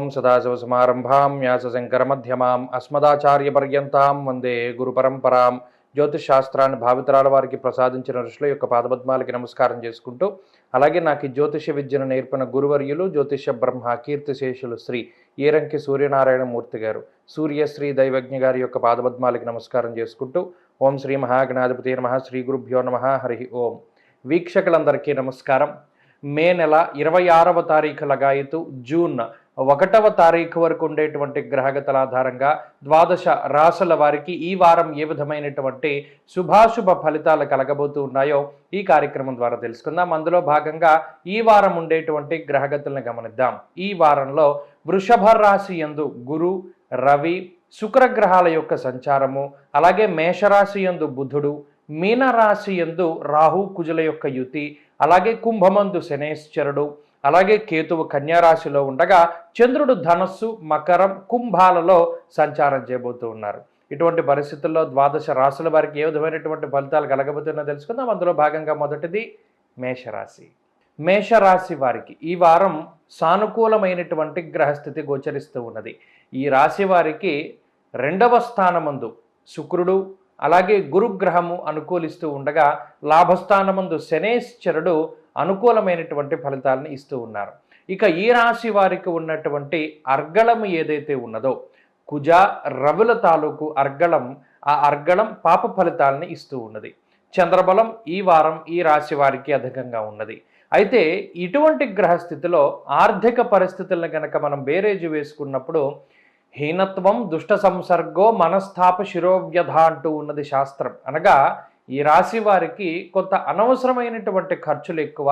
ఓం సదాశివసమారంభాం వ్యాసశంకరమధ్యమాం అస్మదాచార్యపర్యంతాం వందే గురుపరంపరాం. జ్యోతిష్ శాస్త్రాన్ని భావితరాల వారికి ప్రసాదించిన ఋషుల యొక్క పాదపద్మాలకి నమస్కారం చేసుకుంటూ, అలాగే నాకు ఈ జ్యోతిష విద్యను నేర్పిన గురువర్యులు జ్యోతిష బ్రహ్మ కీర్తిశేషులు శ్రీ ఈరంకి సూర్యనారాయణమూర్తి గారు, సూర్యశ్రీ దైవజ్ఞ గారి యొక్క పాదపద్మాలకి నమస్కారం చేసుకుంటూ, ఓం శ్రీ మహాగణాధిపతి నమః, శ్రీ గురుభ్యో నమః, హరి ఓం. వీక్షకులందరికీ నమస్కారం. మే నెల 26వ తారీఖు లగాయతు జూన్ 1వ తారీఖు వరకు ఉండేటువంటి గ్రహగతుల ఆధారంగా ద్వాదశ రాశుల వారికి ఈ వారం ఏ విధమైనటువంటి శుభాశుభ ఫలితాలు కలగబోతూ ఉన్నాయో ఈ కార్యక్రమం ద్వారా తెలుసుకుందాం. అందులో భాగంగా ఈ వారం ఉండేటువంటి గ్రహగతులను గమనిద్దాం. ఈ వారంలో వృషభ రాశి యందు గురు, రవి, శుక్రగ్రహాల యొక్క సంచారము, అలాగే మేషరాశి యందు బుధుడు, మీనరాశి యందు రాహు కుజుల యొక్క యుతి, అలాగే కుంభమందు శనేశ్వరుడు, అలాగే కేతువు కన్యారాశిలో ఉండగా చంద్రుడు ధనస్సు, మకరం, కుంభాలలో సంచారం చేయబోతూ ఉన్నారు. ఇటువంటి పరిస్థితుల్లో ద్వాదశ రాశుల వారికి ఏ విధమైనటువంటి ఫలితాలు కలగబోతున్నా తెలుసుకుందాం. అందులో భాగంగా మొదటిది మేషరాశి. మేషరాశి వారికి ఈ వారం సానుకూలమైనటువంటి గ్రహస్థితి గోచరిస్తూ ఉన్నది. ఈ రాశి వారికి 2వ స్థానమందు శుక్రుడు, అలాగే గురుగ్రహము అనుకూలిస్తూ ఉండగా లాభస్థానమందు శనేశ్వరుడు అనుకూలమైనటువంటి ఫలితాలను ఇస్తూ ఉన్నారు. ఇక ఈ రాశి వారికి ఉన్నటువంటి అర్గళము ఏదైతే ఉన్నదో, కుజ రవుల తాలూకు అర్గళం, ఆ అర్గళం పాప ఫలితాలని ఇస్తూ ఉన్నది. చంద్రబలం ఈ వారం ఈ రాశి వారికి అధికంగా ఉన్నది. అయితే ఇటువంటి గ్రహస్థితిలో ఆర్థిక పరిస్థితులను కనుక మనం బేరేజు వేసుకున్నప్పుడు హీనత్వం దుష్ట సంసర్గో మనస్థాప శిరోవ్యధ అంటూ ఉన్నది శాస్త్రం. అనగా ఈ రాశి వారికి కొంత అనవసరమైనటువంటి ఖర్చులు ఎక్కువ,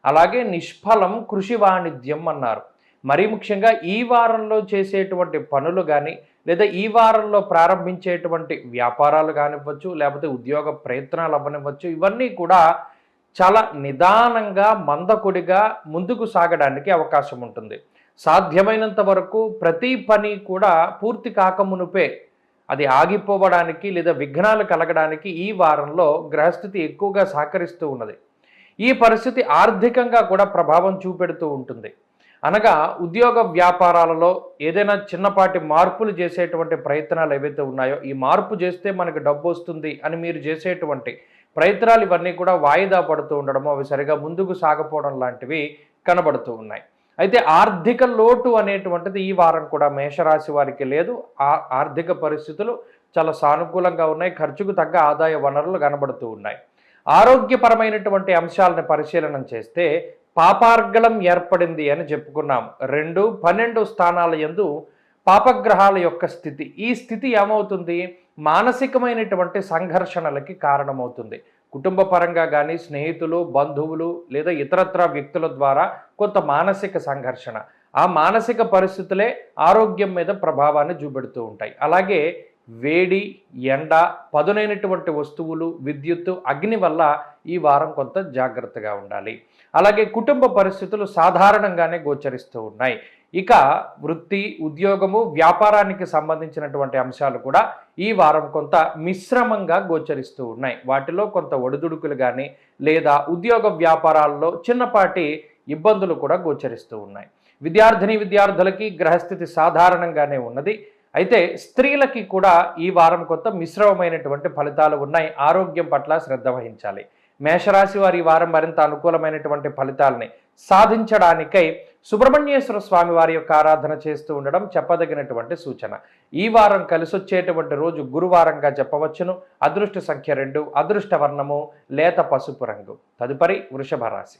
అలాగే నిష్ఫలం కృషి వాణిజ్యం అన్నారు. మరీ ముఖ్యంగా ఈ వారంలో చేసేటువంటి పనులు కానీ, లేదా ఈ వారంలో ప్రారంభించేటువంటి వ్యాపారాలు కానివ్వచ్చు, లేకపోతే ఉద్యోగ ప్రయత్నాలు అవ్వనివ్వచ్చు, ఇవన్నీ కూడా చాలా నిదానంగా మందకొడిగా ముందుకు సాగడానికి అవకాశం ఉంటుంది. సాధ్యమైనంత వరకు ప్రతి పని కూడా పూర్తి కాకమునుపే అది ఆగిపోవడానికి లేదా విఘ్నాలు కలగడానికి ఈ వారంలో గ్రహస్థితి ఎక్కువగా సహకరిస్తూ ఉన్నది. ఈ పరిస్థితి ఆర్థికంగా కూడా ప్రభావం చూపెడుతూ ఉంటుంది. అనగా ఉద్యోగ వ్యాపారాలలో ఏదైనా చిన్నపాటి మార్పులు చేసేటువంటి ప్రయత్నాలు ఏవైతే ఉన్నాయో, ఈ మార్పు చేస్తే మనకు డబ్బు వస్తుంది అని మీరు చేసేటువంటి ప్రయత్నాలు ఇవన్నీ కూడా వాయిదా పడుతూ ఉండడము, అవి సరిగా ముందుకు సాగపోవడం లాంటివి కనబడుతూ ఉన్నాయి. అయితే ఆర్థిక లోటు అనేటువంటిది ఈ వారం కూడా మేషరాశి వారికి లేదు. ఆర్థిక పరిస్థితులు చాలా సానుకూలంగా ఉన్నాయి. ఖర్చుకు తగ్గ ఆదాయ వనరులు కనబడుతూ ఉన్నాయి. ఆరోగ్యపరమైనటువంటి అంశాలను పరిశీలన చేస్తే పాపార్గళం ఏర్పడింది అని చెప్పుకున్నాం. 2, 12 స్థానాల యందు పాపగ్రహాల యొక్క స్థితి. ఈ స్థితి ఏమవుతుంది? మానసికమైనటువంటి సంఘర్షణలకి కారణమవుతుంది. కుటుంబ పరంగా కానీ, స్నేహితులు, బంధువులు లేదా ఇతరత్ర వ్యక్తుల ద్వారా కొంత మానసిక సంఘర్షణ, ఆ మానసిక పరిస్థితులే ఆరోగ్యం మీద ప్రభావాన్ని చూపెడుతూ ఉంటాయి. అలాగే వేడి, ఎండ, పదునైనటువంటి వస్తువులు, విద్యుత్తు, అగ్ని వల్ల ఈ వారం కొంత జాగ్రత్తగా ఉండాలి. అలాగే కుటుంబ పరిస్థితులు సాధారణంగానే గోచరిస్తూ ఉన్నాయి. ఇక వృత్తి, ఉద్యోగము, వ్యాపారానికి సంబంధించినటువంటి అంశాలు కూడా ఈ వారం కొంత మిశ్రమంగా గోచరిస్తూ ఉన్నాయి. వాటిలో కొంత ఒడిదుడుకులు కానీ, లేదా ఉద్యోగ వ్యాపారాల్లో చిన్నపాటి ఇబ్బందులు కూడా గోచరిస్తూ ఉన్నాయి. విద్యార్థులకి గ్రహస్థితి సాధారణంగానే ఉన్నది. అయితే స్త్రీలకి కూడా ఈ వారం కొంత మిశ్రమమైనటువంటి ఫలితాలు ఉన్నాయి. ఆరోగ్యం పట్ల శ్రద్ధ వహించాలి. మేషరాశి వారి వారం మరింత అనుకూలమైనటువంటి ఫలితాలని సాధించడానికై సుబ్రహ్మణ్యేశ్వర స్వామి వారి యొక్క ఆరాధన చేస్తూ ఉండడం చెప్పదగినటువంటి సూచన. ఈ వారం కలిసొచ్చేటువంటి రోజు గురువారంగా చెప్పవచ్చును. అదృష్ట సంఖ్య 2, అదృష్ట వర్ణము లేత పసుపు రంగు. తదుపరి వృషభ రాశి.